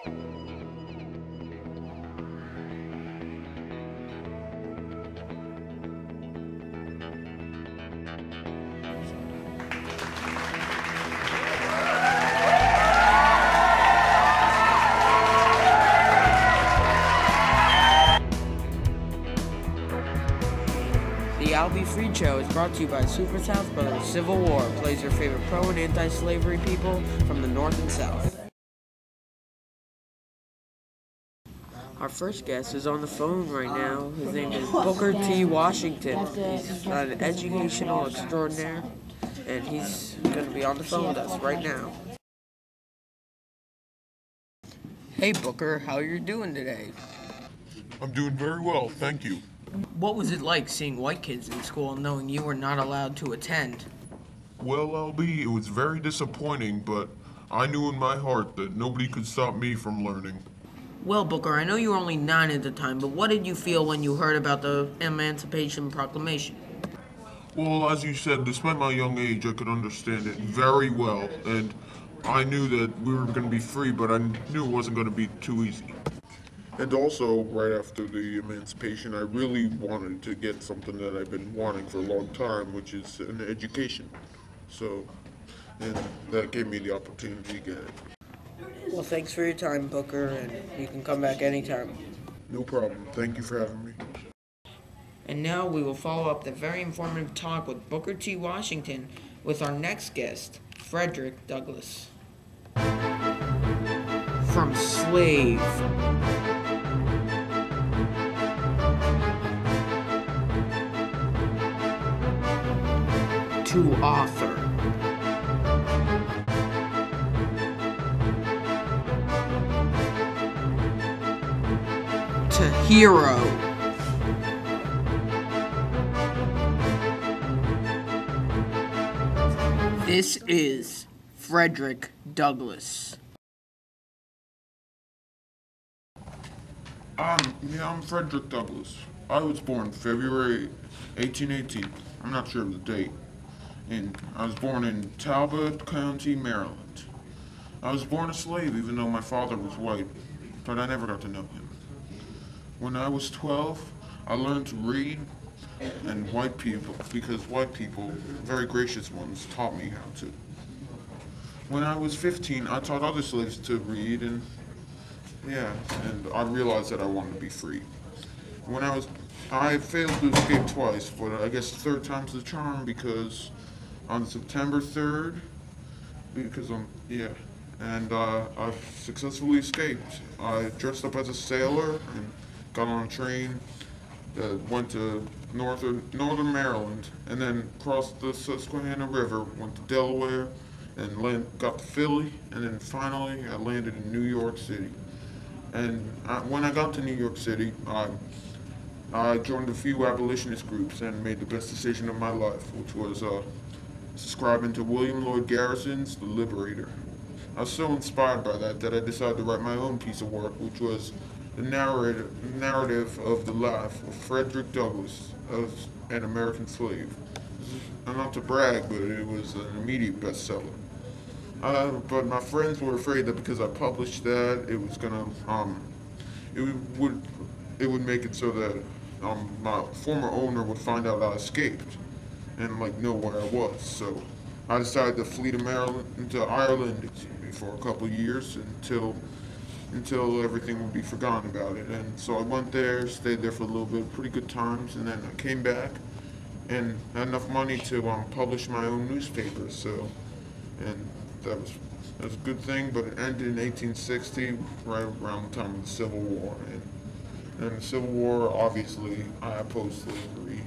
The Albie Freed Show is brought to you by Super South Brothers Civil War, plays your favorite pro and anti-slavery people from the North and South. Our first guest is on the phone right now. His name is Booker T. Washington. He's an educational extraordinaire, and he's going to be on the phone with us right now. Hey Booker, how are you doing today? I'm doing very well, thank you. What was it like seeing white kids in school knowing you were not allowed to attend? Well, Albie, it was very disappointing, but I knew in my heart that nobody could stop me from learning. Well, Booker, I know you were only 9 at the time, but what did you feel when you heard about the Emancipation Proclamation? Well, as you said, despite my young age, I could understand it very well, and I knew that we were going to be free, but I knew it wasn't going to be too easy. And also, right after the emancipation, I really wanted to get something that I've been wanting for a long time, which is an education. So, and that gave me the opportunity to get it. Well, thanks for your time, Booker, and you can come back anytime. No problem. Thank you for having me. And now we will follow up the very informative talk with Booker T. Washington with our next guest, Frederick Douglass. From slave to author, to hero, this is Frederick Douglass. I'm Frederick Douglass. I was born February 1818. I'm not sure of the date. And I was born in Talbot County, Maryland. I was born a slave, even though my father was white, but I never got to know him. When I was 12, I learned to read, and because white people, very gracious ones, taught me how to. When I was 15, I taught other slaves to read, and I realized that I wanted to be free. I failed to escape twice, but I guess the third time's the charm, because on September 3rd, I successfully escaped. I dressed up as a sailor and got on a train that went to northern Maryland, and then crossed the Susquehanna River, went to Delaware, and got to Philly, and then finally I landed in New York City. And when I got to New York City, I joined a few abolitionist groups and made the best decision of my life, which was subscribing to William Lloyd Garrison's The Liberator. I was so inspired by that I decided to write my own piece of work, which was the narrative of the life of Frederick Douglass, an American slave. And not to brag, but it was an immediate bestseller. But my friends were afraid that because I published that, it was gonna, it would make it so that my former owner would find out I escaped and know where I was. So I decided to flee to Ireland for a couple of years until everything would be forgotten about it. And so I went there, stayed there for a little bit, pretty good times, and then I came back and had enough money to publish my own newspaper. And that was a good thing, but it ended in 1860, right around the time of the Civil War. And the Civil War, obviously, I oppose slavery,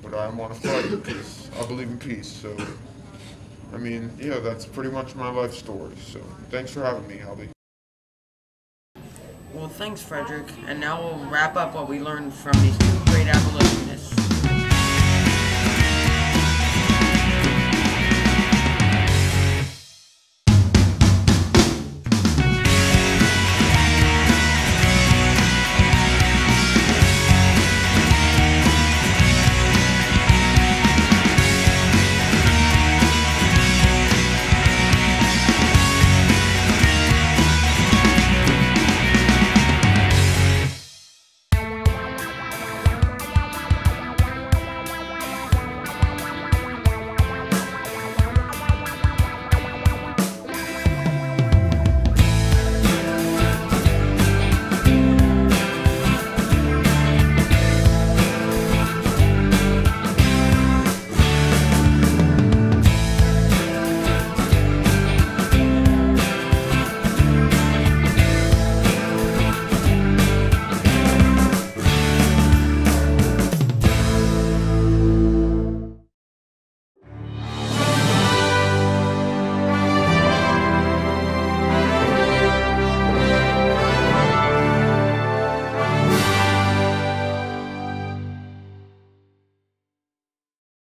but I want to fight because I believe in peace. So, that's pretty much my life story. So, thanks for having me, Albie. Well, thanks, Frederick. And now we'll wrap up what we learned from these two great abolitionists.